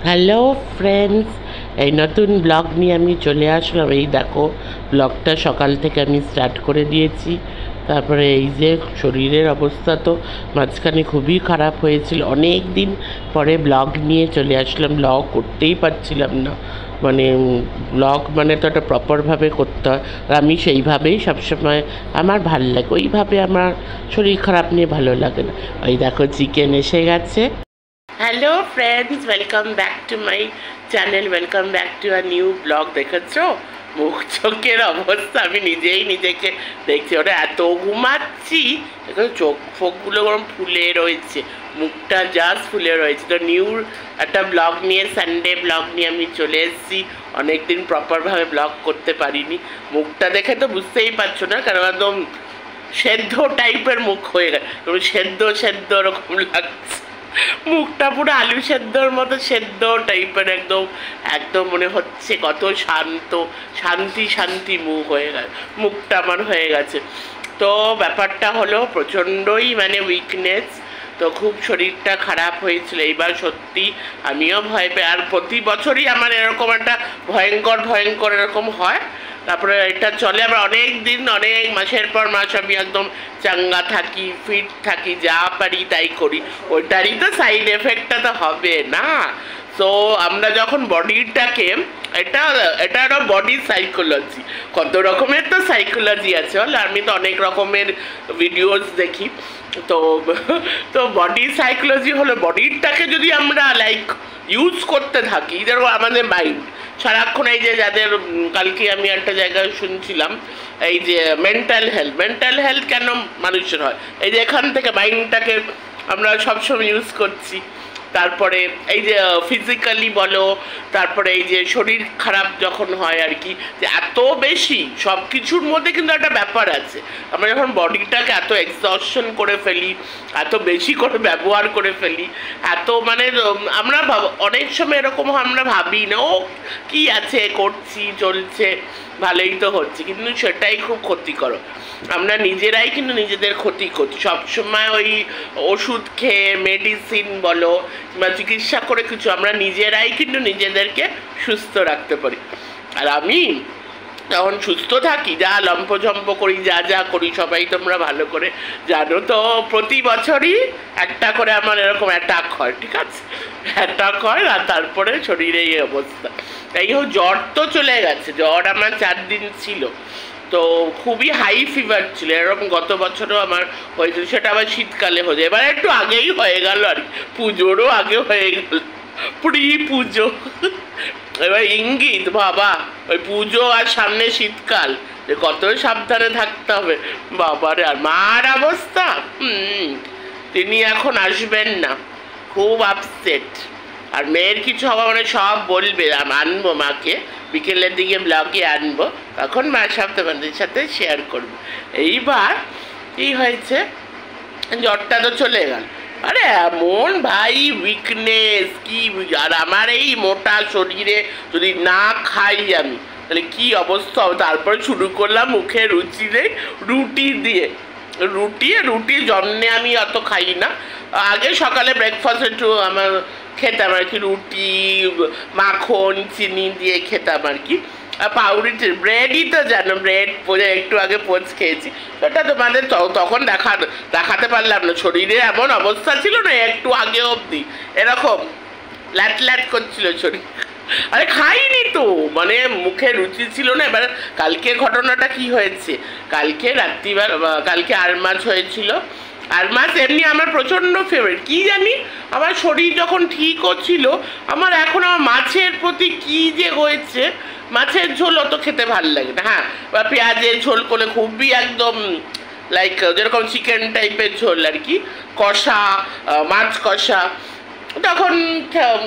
Hello friends, এই নতুন blog নিয়ে আমি চলে আসলাম। এই দেখো, ব্লগটা সকাল থেকে আমি স্টার্ট করে দিয়েছি। তারপরে এই যে শরীরের অবস্থা তো মাঝখানে খুবই খারাপ হয়েছিল, অনেক দিন পরে ব্লগ নিয়ে চলে আসলাম। ব্লগ করতেই পারছিলাম না, মানে ব্লগ মানে তো একটা প্রপারভাবে করতে হয়, আর আমি সেইভাবেই সবসময় আমার ভাল লাগে, ওইভাবে আমার শরীর খারাপ নিয়ে ভালো লাগে না। ওই দেখো চিকেন এসে গেছে। Hello friends, welcome back to my channel, welcome back to a new blog. দেখেছো মুখ চোখের অবস্থা, আমি নিজেই নিজেকে দেখছি। ওটা এত ঘুমাচ্ছি, দেখো চোখ ফোকগুলো গরম ফুলে রয়েছে, মুখটা জাস্ট ফুলে রয়েছে। তো নিউ একটা ব্লগ নিয়ে, সানডে ব্লগ নিয়ে আমি চলে এসেছি। অনেকদিন প্রপারভাবে ব্লগ করতে পারিনি। মুখটা দেখে তো বুঝতেই পারছো না, কারণ একদম সেদ্ধ টাইপের মুখ হয়ে গেছে, সেদ্ধ সেদ্ধ ওরকম লাগছে। মুখটা পুরো আলু সেদ্ধর মতো সেদ্ধ টাইপের, একদম একদম মনে হচ্ছে কত শান্ত, শান্তি শান্তি মুখ হয়ে গেছে, মুখটা আমার হয়ে গেছে। তো ব্যাপারটা হলো প্রচণ্ডই মানে উইকনেস, তো খুব শরীরটা খারাপ হয়েছিল। এইবার সত্যি আমিও ভয় পাই, আর প্রতি বছরই আমার এরকম একটা ভয়ঙ্কর ভয়ঙ্কর এরকম হয়। তারপরে এটা চলে আবার অনেক দিন, অনেক মাসের পর মাস আমি একদম চাঙ্গা থাকি, ফিট থাকি, যা পারি তাই করি। ওইটারই তো সাইড এফেক্টটা তো হবে না। তো আমরা যখন বডিটাকে, এটা এটা একটা বডি সাইকোলজি, কত রকমের তো সাইকোলজি আছে বল। আমি তো অনেক রকমের ভিডিওস দেখি। তো তো বডি সাইকোলজি হলো, বডিটাকে যদি আমরা লাইক ইউজ করতে থাকি, যেরকম আমাদের মাইন্ড সারাক্ষণ, এই যে যাদের কালকে আমি একটা জায়গায় শুনছিলাম, এই যে মেন্টাল হেলথ কেন মানুষের হয়, এই যে এখান থেকে মাইন্ডটাকে আমরা সবসময় ইউজ করছি। তারপরে এই যে ফিজিক্যালি বলো, তারপরে এই যে শরীর খারাপ যখন হয় আর কি, যে এত বেশি সব কিছুর মধ্যে কিন্তু একটা ব্যাপার আছে। আমরা যখন বডিটাকে এত এক্সস্টন করে ফেলি, এত বেশি করে ব্যবহার করে ফেলি, এত মানে আমরা অনেক সময় এরকম আমরা ভাবি না, ও কি আছে, করছি চলছে ভালোই তো হচ্ছে, কিন্তু সেটাই খুব ক্ষতিকর। আমরা নিজেরাই কিন্তু নিজেদের ক্ষতি করছি সবসময়। ওই ওষুধ খেয়ে, মেডিসিন বলো বা চিকিৎসা করে কিছু, আমরা নিজেরাই কিন্তু নিজেদেরকে সুস্থ রাখতে পারি। আর আমি তখন সুস্থ থাকি, যা লম্পঝম্প করি, যা যা করি সবাই তোমরা ভালো করে জানো। তো প্রতি বছরই একটা করে আমার এরকম অ্যাটাক হয়, ঠিক আছে, অ্যাটাক হয়, আর তারপরে শরীরে এই অবস্থা। তাই হোক, জ্বর তো চলে গেছে, জ্বর আমার 4 দিন ছিল, তো খুবই হাই ফিভার ছিল, এরকম গত বছরও আমার হয়েছিল। সেটা আবার শীতকালে হয়ে যায়, এবার একটু আগেই হয়ে গেল আর কি, পুজোরও আগে হয়ে গেল, প্রি পুজো। এবার ইঙ্গিত বাবা, ওই পুজো আর সামনে শীতকাল, যে কত সাবধানে থাকতে হবে বাবারে। আর মার অবস্থা, তিনি এখন আসবেন না, খুব আপসেট। আর মেয়ের কিছু হওয়া মানে সব বলবে, আনবো মাকে, বিকেলের দিকে ব্লগে আনবো, তখন মা সব তোমাদের সাথে শেয়ার করবো। এইবার কি হয়েছে, জ্বরটা তো চলে গেল, আরে এমন ভাই উইকনেস কি, আর আমার এই মোটা শরীরে যদি না খাই আমি, তাহলে কি অবস্থা হবে। তারপরে শুরু করলাম মুখে রুচি নেই, রুটি দিয়ে, রুটি জন্যে আমি অত খাই না। আগে সকালে ব্রেকফাস্ট একটু আমার খেতাম আর কি, রুটি মাখন চিনি দিয়ে খেতাম আর কি। আর পাউরুটি, ব্রেডই তো জানো, ব্রেড একটু আগে পোচ খেয়েছি। ওটা তোমাদের তখন দেখাতে পারলাম না, শরীরে এমন অবস্থা ছিল না একটু আগে অবধি, এরকম ল্যাট করছিল শরীর। আরে খাইনি তো, মানে মুখে রুচি ছিল না। এবার কালকে ঘটনাটা কি হয়েছে, কালকে রাত্রিবেলা, কালকে আর মাছ হয়েছিল। আর মাছ এমনি আমার প্রচণ্ড ফেভারিট, কি জানি আমার শরীর যখন ঠিকও ছিল, আমার এখন আমার মাছের প্রতি কি যে হয়েছে, মাছের ঝোল অত খেতে ভালো লাগে না। হ্যাঁ, বা পেঁয়াজের ঝোল করলে খুবই একদম লাইক যেরকম চিকেন টাইপের ঝোল আর কি, কষা, মাছ কষা, তখন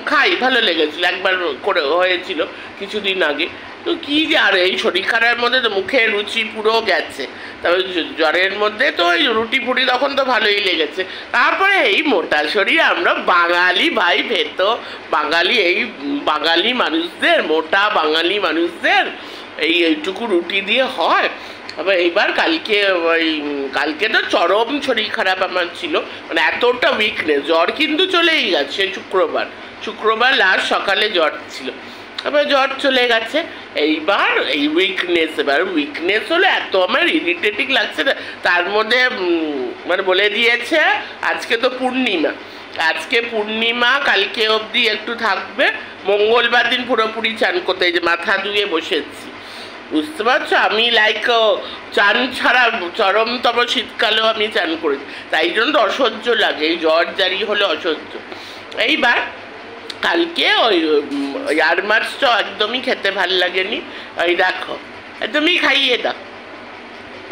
খাই, ভালো লেগেছিল, একবার করে হয়েছিল কিছুদিন আগে। তো কী যে, আর এই শরীর খারাপের মধ্যে তো মুখের রুচি পুরো গেছে। তবে জ্বরের মধ্যে তো ওই রুটি ফুটি তখন তো ভালোই লেগেছে। তারপরে এই মোটা শরীর, আমরা বাঙালি ভাই, ভেতো বাঙালি, এই বাঙালি মানুষদের, মোটা বাঙালি মানুষদের এইটুকু রুটি দিয়ে হয়? আবার এইবার কালকে তো চরম শরীর খারাপ আমার ছিল, মানে এতটা উইকনেস, জ্বর কিন্তু চলেই গেছে শুক্রবার লাস্ট সকালে জ্বর ছিল, আবার জ্বর চলে গেছে। এইবার এই উইকনেস হলে এত আমার ইরিটেটিং লাগছে না, তার মধ্যে মানে বলে দিয়েছে আজকে তো পূর্ণিমা, কালকে অবধি একটু থাকবে, মঙ্গলবার দিন পুরোপুরি চান করতে, এই যে মাথা ধুয়ে বসেছি, বুঝতে পারছো? আমি চান ছাড়া চরমতম শীতকালেও আমি চান করেছি, তাই জন্য তো অসহ্য লাগে, এই জ্বর জারি হলে অসহ্য। এইবার কালকে ওই ইয়ার মাছটা একদমই খেতে ভাল লাগেনি, ওই দেখো তুমি খাইয়ে দাও,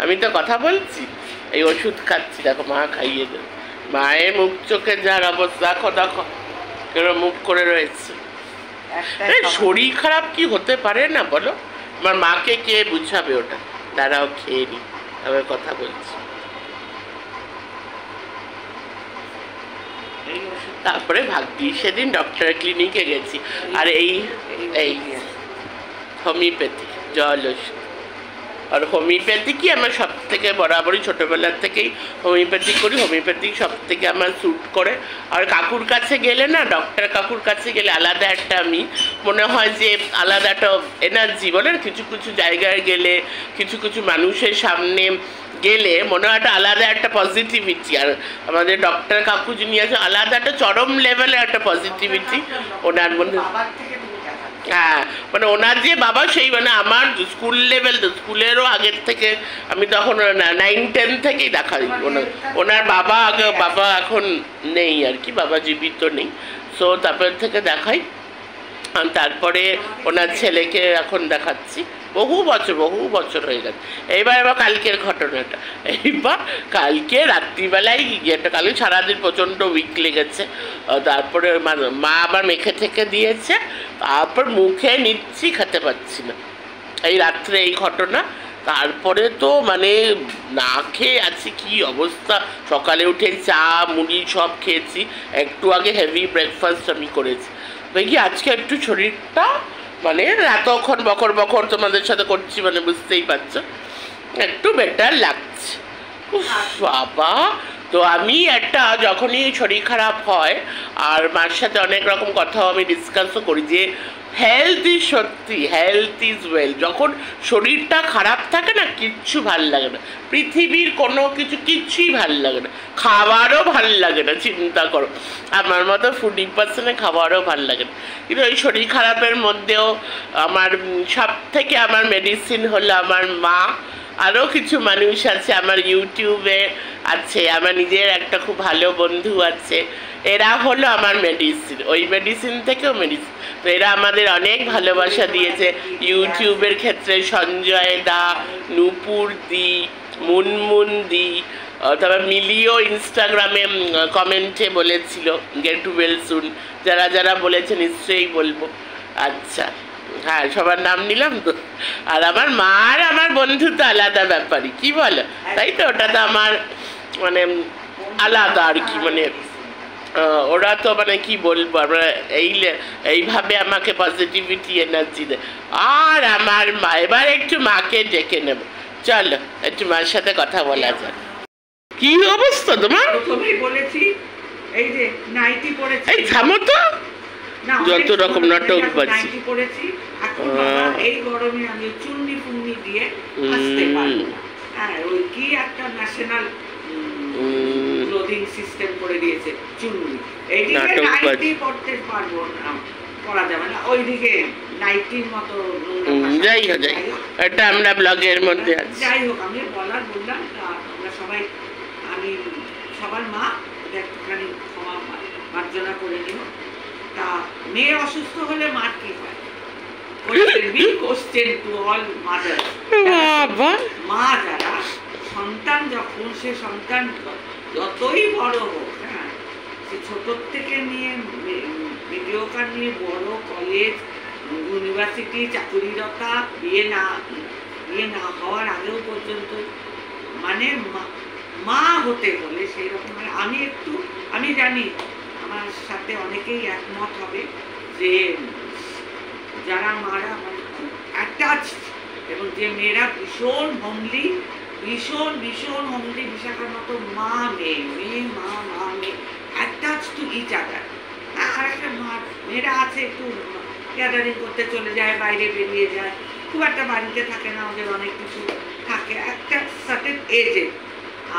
আমি তো কথা বলছি, এই ওষুধ খাচ্ছি, দেখো মা খাইয়ে দাও, মায়ের মুখ চোখে যার অবস্থা, দেখো কেন মুখ করে রয়েছে। শরীর খারাপ কি হতে পারে না বলো? আমার মাকে কে বুঝাবে ওটা? তারাও খেয়ে নি, আবার কথা বলছি। তারপরে ভাগ্যি সেদিন ডক্টর ক্লিনিকে গেছি, আর এই হোমিওপ্যাথি জল ওষুধ, আর হোমিওপ্যাথি কি আমার সব থেকে বরাবরই ছোটোবেলার থেকেই হোমিওপ্যাথি করি, হোমিওপ্যাথি সব থেকে আমার স্যুট করে। আর কাকুর কাছে গেলে না, ডক্টর কাকুর কাছে গেলে আলাদা একটা আমি মনে হয় যে আলাদা একটা এনার্জি, বলে কিছু কিছু জায়গায় গেলে, কিছু কিছু মানুষের সামনে গেলে মনে হয় একটা আলাদা একটা পজিটিভিটি, আর আমাদের ডক্টর কাকু যিনি আছে আলাদা একটা চরম লেভেলের একটা পজিটিভিটি ওনার মধ্যে। হ্যাঁ, মানে ওনার যে বাবা, সেই মানে আমার স্কুল লেভেল, স্কুলেরও আগের থেকে, আমি তখন 9-10 থেকেই দেখা ওনার বাবা এখন নেই আর কি, বাবা জীবিত নেই, সো তারপর থেকে দেখাই, তারপরে ওনার ছেলেকে এখন দেখাচ্ছি, বহু বছর হয়ে গেছে। এইবার কালকের ঘটনাটা, কালকে রাত্রিবেলায় গিয়েটা, কালকে সারাদিন প্রচণ্ড উইক লেগেছে, তারপরে মা আবার মেখে থেকে দিয়েছে, তারপর মুখে নিচ্ছি, খেতে পাচ্ছি না, এই রাত্রে এই ঘটনা। তারপরে তো মানে না খেয়ে আছি, কি অবস্থা, সকালে উঠে চা মুড়ি সব খেয়েছি, একটু আগে হেভি ব্রেকফাস্ট আমি করেছি, দেখি আজকে একটু শরীরটা মানে এতক্ষণ বকর তোমাদের সাথে করছি, মানে বুঝতেই পারছো একটু বেটার লাগছে। বাবা, তো আমি একটা যখনই শরীর খারাপ হয়, আর মার সাথে অনেক রকম কথাও আমি ডিসকাসও করি যে হেলথ ইজ ওয়েল। যখন শরীরটা খারাপ থাকে না, কিচ্ছু ভাল লাগে না, পৃথিবীর কোনো কিচ্ছুই ভাল লাগে না, খাবারও ভাল লাগে না, চিন্তা করো, আমার মতো ফুডি পার্সনে খাবারও ভাল লাগে না। কিন্তু এই শরীর খারাপের মধ্যেও আমার সব থেকে আমার মেডিসিন হলো আমার মা, আরও কিছু মানুষ আছে, আমার ইউটিউবে আছে, আমার নিজের একটা খুব ভালো বন্ধু আছে, এরা হলো আমার মেডিসিন, ওই মেডিসিন থেকেও মেডিসিন। তো এরা আমাদের অনেক ভালোবাসা দিয়েছে ইউটিউবের ক্ষেত্রে, সঞ্জয় দা, নূপুর দি, মুনমুন দি, তারপর মিলিও ইনস্টাগ্রামে কমেন্টে বলেছিল গেট ওয়েল সুন, যারা বলেছে নিশ্চয়ই বলবো। আচ্ছা, হ্যাঁ, সবার নাম নিলাম তো। আর আমার মা আর আমার বন্ধু তো আলাদা ব্যাপারই, কি বলো, তাই তো? ওটা তো আমার মানে আলাদা আর কি, মানে ওরা তো মানে কি বলবো, আমরা এইভাবে আমাকে পজিটিভিটি এনার্জি দেয়। আর আমার মা, এবার একটু মাকে ডেকে নেব, চলো একটু মার সাথে কথা বলা যাক। কি অবস্থা তোমার? এই যে নাইটি পরেছি, এই থামো তো, যত রকম নাটক বাজছে, এই গরমে আমি চুন্নি ফুন্নি দিয়ে আসতে পারবো না। হ্যাঁ, ওই কি একটা ন্যাশনাল ক্লোদিং সিস্টেম করে দিয়েছে চুন্নি, এইদিকে নাইটি পরতে পারবো না, পরা যাবে না, ওইদিকে নাইটির মতো। যাই হোক, এটা আমরা ব্লগের মধ্যে আছি। যাই হোক, আমি বললাম আমরা সবাই, আমি সবার মা, একটুখানি ক্ষমা মার্জনা করে নিও। তা মেয়ে অসুস্থ হলে মার কি হয়? মা যারা সন্তান, যখন সে সন্তান যতই বড় হোক, হ্যাঁ, সে ছোটোর থেকে নিয়ে মিডিওকার নিয়ে বড় কলেজ, ইউনিভার্সিটি, চাকুরিরতা, বিয়ে না হওয়ার আগেও পর্যন্ত মানে মা হতে হলে সেই রকম, মানে আমি জানি আমার সাথে অনেকেই একমত হবে যে যারা মারা মানে খুব অ্যাটাচড এবং যে মেয়েরা ভীষণ হোমলি, ভীষণ ভীষণ হোমলি, বিশাখার মতো মা মেয়ে, মেয়ে মা, মা মেয়ে, অ্যাটাচ টু ইচ আদার। আর একটা মেয়েরা আছে একটু গ্যাদারিং করতে চলে যায়, বাইরে বেরিয়ে যায়, খুব একটা বাড়িতে থাকে না, ওদের অনেক কিছু থাকে একটা সার্টেন এজে।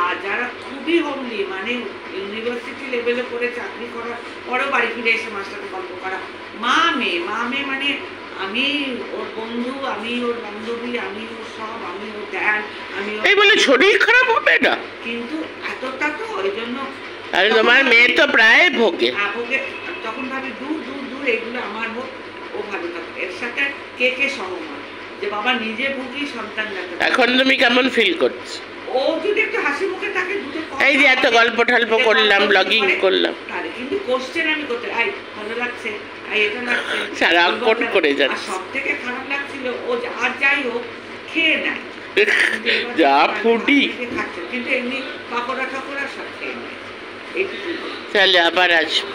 আর যারা খুবই হোমলি, মানে ইউনিভার্সিটি লেভেলে পড়ে চাকরি করার পরেও বাড়ি ফিরে এসে মার সাথে গল্প করা, মা মেয়ে, মা মেয়ে মানে আমি ওর বন্ধু, আমি ওর বান্ধবী, আমি ওর সব, আমি ওর ড্যাড, আমি এই বলে শরীর খারাপ হবে না কিন্তু এতটা তো ওই জন্য। আরে তোমার মেয়ে তো প্রায় ভোগে। ভোগে, তখন ভাবি দূর দূর দূর এগুলো আমার হোক, ও ভালো থাকে। এর সাথে কে কে সহমত যে বাবা নিজে ভুগি, সন্তান দেখা। এখন তুমি কেমন ফিল করছো? ও যদি একটু হাসি মুখে থাকে, দুটো এই যে এত গল্প টল্প করলাম, ব্লগিং করলাম, তাহলে কিন্তু কোশ্চেন আমি করতে, আই ভালো লাগছে, আই এটা লাগছে, সারাক্ষণ করে যাচ্ছে। সব থেকে খারাপ লাগছিল ও আর যাই হোক খেয়ে নেয়, যা ফুডি, কিন্তু এমনি পাকোড়া ঠাকুরা সব খেয়ে নেয়। এইটুকু চলে আবার আসবো।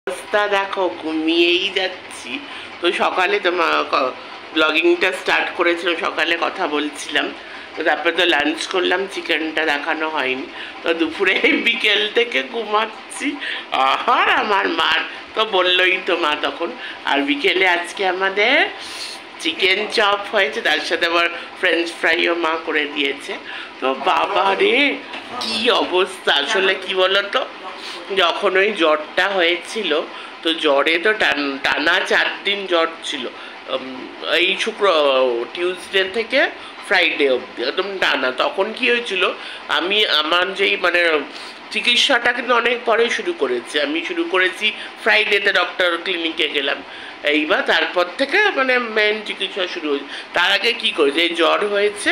অবস্থা দেখো, ঘুমিয়েই যাচ্ছি। তো সকালে তোমার ব্লগিংটা স্টার্ট করেছিলাম, সকালে কথা বলছিলাম, তো তারপরে তো লাঞ্চ করলাম, চিকেনটা দেখানো হয়নি। তো দুপুরে বিকেল থেকে ঘুমাচ্ছি। আর আমার মার তো বললোই তো মা তখন। আর বিকেলে আজকে আমাদের চিকেন চপ হয়েছে, তার সাথে আবার ফ্রেঞ্চ ফ্রাইও মা করে দিয়েছে। তো বাবা রে কি অবস্থা! আসলে কি বলতো, যখন ওই জ্বরটা হয়েছিল, তো জ্বরে তো টানা 4 দিন জ্বর ছিল, এই টিউসডে থেকে ফ্রাইডে অবধি একদম টানা। তখন কি হয়েছিল, আমি আমার যেই মানে চিকিৎসাটা কিন্তু অনেক পরে শুরু করেছি। আমি শুরু করেছি ফ্রাইডেতে, ডক্টর ক্লিনিকে গেলাম। এইবার তারপর থেকে মানে মেন চিকিৎসা শুরু হয়েছে। তার আগে কী করেছি, এই জ্বর হয়েছে,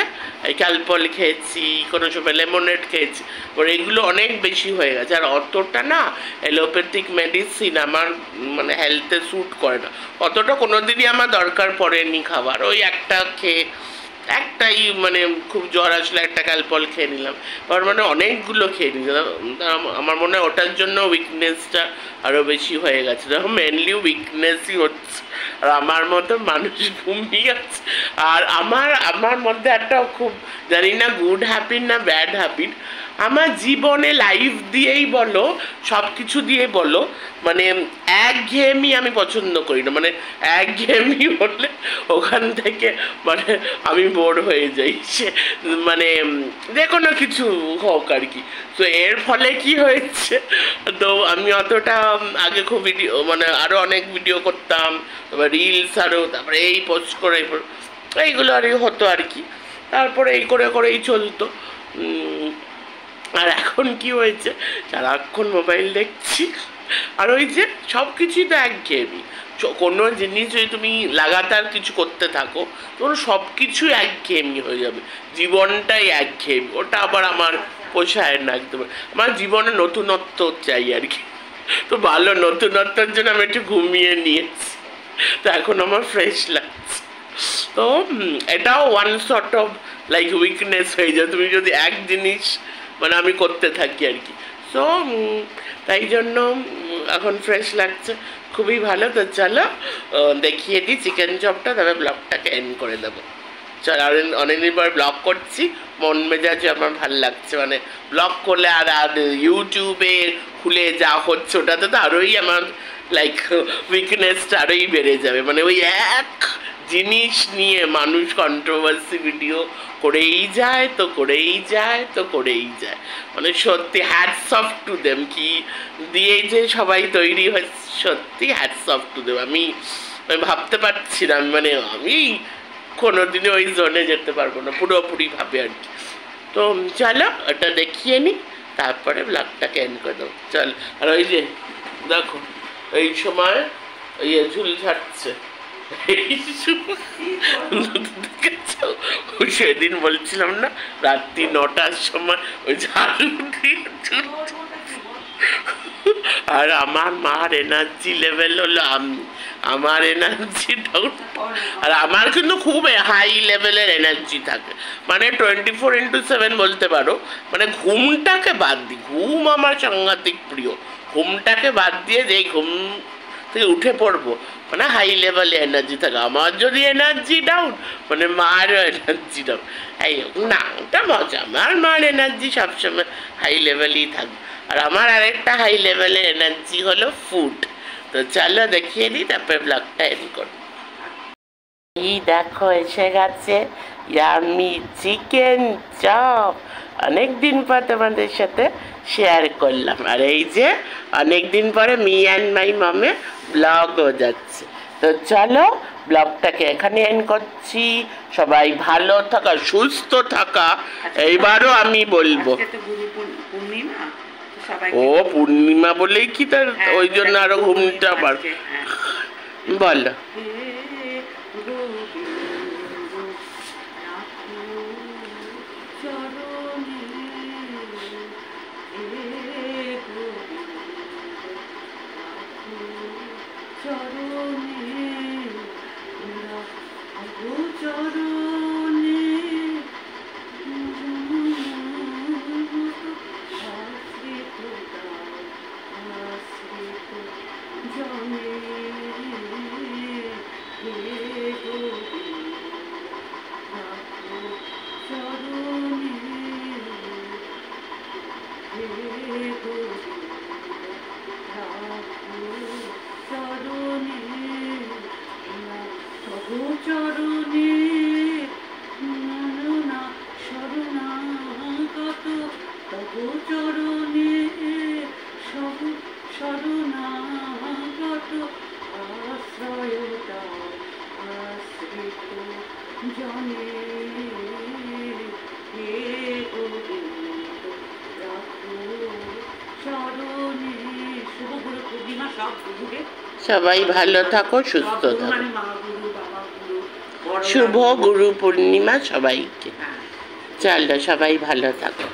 এই ক্যালপল খেয়েছি, কোনো সময় লেমনেড খেয়েছি, এবার এগুলো অনেক বেশি হয়ে গেছে। আর অতটা না অ্যালোপ্যাথিক মেডিসিন আমার মানে হেলথে স্যুট করে না, অতটা কোনো দিনই আমার দরকার পড়েনি খাবার। ওই একটা খেয়ে, একটাই মানে খুব জ্বর আসলে একটা ক্যালপল খেয়ে নিলাম, তার মানে অনেকগুলো খেয়ে নিলাম। আমার মনে হয় ওটার জন্য উইকনেসটা আরও বেশি হয়ে গেছে। দেখো মেনলি উইকনেসই হচ্ছে, আর আমার মতো মানুষ ঘুমিয়ে আছে। আর আমার মধ্যে একটা খুব জানি না গুড হ্যাবিট না ব্যাড হ্যাবিট, আমার জীবনে লাইফ দিয়েই বলো, সব কিছু দিয়ে বলো, মানে একঘেয়েমি আমি পছন্দ করি না। মানে একঘেয়েমি হলে ওখান থেকে মানে আমি বোর হয়ে যাই, সে মানে যে কোনো কিছু হোক আর কি। তো এর ফলে কি হয়েছে, তো আমি অতটা আগে খুব ভিডিও মানে আরও অনেক ভিডিও করতাম, তারপর রিলস আরও, তারপরে এই পোস্ট করে এইগুলো আরই হতো আর কি। তারপরে এই করে করেই চলতো। আর এখন কি হয়েছে, সারাক্ষণ মোবাইল দেখছি। আর ওই যে সব কিছুই তো একঘেয়েমি, কোনো জিনিস যদি তুমি লাগাতার কিছু করতে থাকো, তখন সব কিছু একঘেয়েমি হয়ে যাবে, জীবনটাই একঘেয়েমি। ওটা আবার আমার পোষায় না একদম। আমার জীবনে নতুনত্ব চাই আর কি। তো ভালো নতুনত্বের জন্য আমি একটু ঘুমিয়ে নিয়েছি, তো এখন আমার ফ্রেশ লাগছে। তো এটাও one sort of like weakness হয়ে যায়, তুমি যদি এক জিনিস মানে আমি করতে থাকি আর কি। সো তাই জন্য এখন ফ্রেশ লাগছে, খুবই ভালো। তো চলো দেখিয়ে দিই চিকেন চপটা, তবে ব্লগটাকে এন্ড করে দেবো। চল, আর অনেকদিন পর ব্লগ করছি, মন মেজাজে আমার ভালো লাগছে। মানে ব্লগ করলে আর ইউটিউবে খুলে যা হচ্ছে ওটাতে তো আরোই আমার লাইক উইকনেসটা আরোই বেড়ে যাবে। মানে ওই এক জিনিস নিয়ে মানুষ কন্ট্রোভার্সি ভিডিও করেই যায়, তো করেই যায়, তো করেই যায়। মানে সত্যি হ্যাটস অফ টু দেম, কি দিয়ে যে সবাই তৈরি হয়, সত্যি হ্যাটস অফ টু দেম। আমি ভাবতে পারছি না, মানে আমি কোনোদিনও ওই জোনে যেতে পারবো না পুরোপুরিভাবে আর কি। তো চলো ওটা দেখিয়ে নিই, তারপরে ব্লগটাকে এন্ড করে দেবো। চল, আর ওই যে দেখো এই সময় ইয়ে ঝুল ছাড়ছে, সেদিন বলছিলাম না রাত্রি 9টার সময় ওই ঝাড়ু দিয়ে, আর আমার মার এনার্জি লেভেল হলো আমার এনার্জি ডাউন। আর আমার কিন্তু খুব হাই লেভেলের এনার্জি থাকে, মানে 24x7 বলতে পারো। মানে ঘুমটাকে বাদ দিই, ঘুম আমার সাংঘাতিক প্রিয়, ঘুমটাকে বাদ দিয়ে যেই ঘুম থেকে উঠে পড়বো, মানে হাই লেভেলে এনার্জি থাকে। আমার যদি এনার্জি ডাউন, মানে মারও এনার্জি ডাউন। এই না, ওটা মজা। আমার মার এনার্জি সবসময় হাই লেভেলেই থাকবে। আর আমার আরেকটা হাই লেভেলের এনার্জি হলো ফুড। তো চলো দেখিয়ে দিই, তারপরে ব্লগটা এন্ড করবো। এই দেখো এসে গেছে ইয়ামি চিকেন চপ। অনেকদিন পর তোমাদের সাথে শেয়ার করলাম। আর এই যে অনেকদিন পরে মি অ্যান্ড মাই মমে ব্লগও যাচ্ছে। তো চলো ব্লগটাকে এখানে এন্ড করছি। সবাই ভালো থাকা, সুস্থ থাকা, এইবারও আমি বলবো। আজকে তো গুরু পূর্ণিমা, তো সবাইকে ও পূর্ণিমা বলেই কি তার হ্যাঁ, ওই জন্য আরো ঘুমটা আবার আজকে, হ্যাঁ। বলো। সবাই ভালো থাকো, সুস্থ থাকো। শুভ গুরু পূর্ণিমা সবাইকে। চলো সবাই ভালো থাকো।